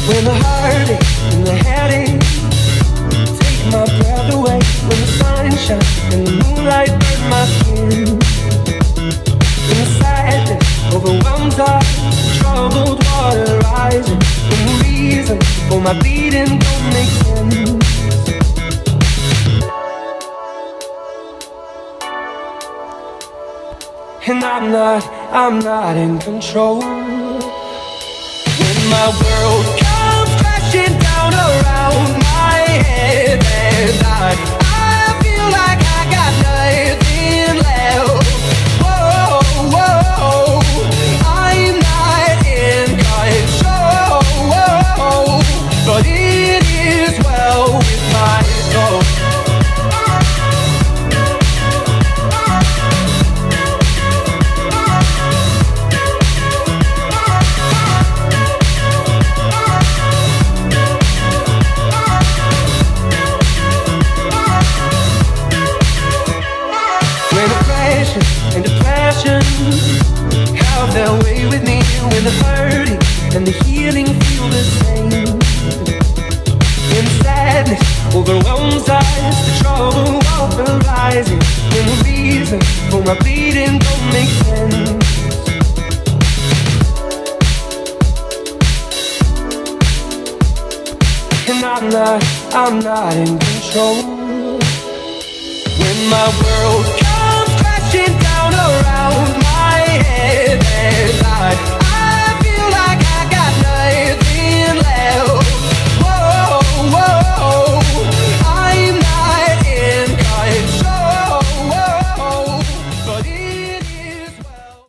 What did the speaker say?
When the heartache and the headache take my breath away, when the sun shines and the moonlight burns my skin, when the sadness overwhelms us, troubled water rising, when the reason for my bleeding don't make sense. And I'm not in control. When my world comes crashing down around my head, and I feel like I got nothing left. Whoa, whoa, I'm not in control, but it is well with my soul. And depression have their way with me, when the hurting and the healing feel the same. When sadness overwhelms us, the trouble water rising, when the reason for my bleeding don't make sense. And I'm not in control. When my world comes crashing down around my head,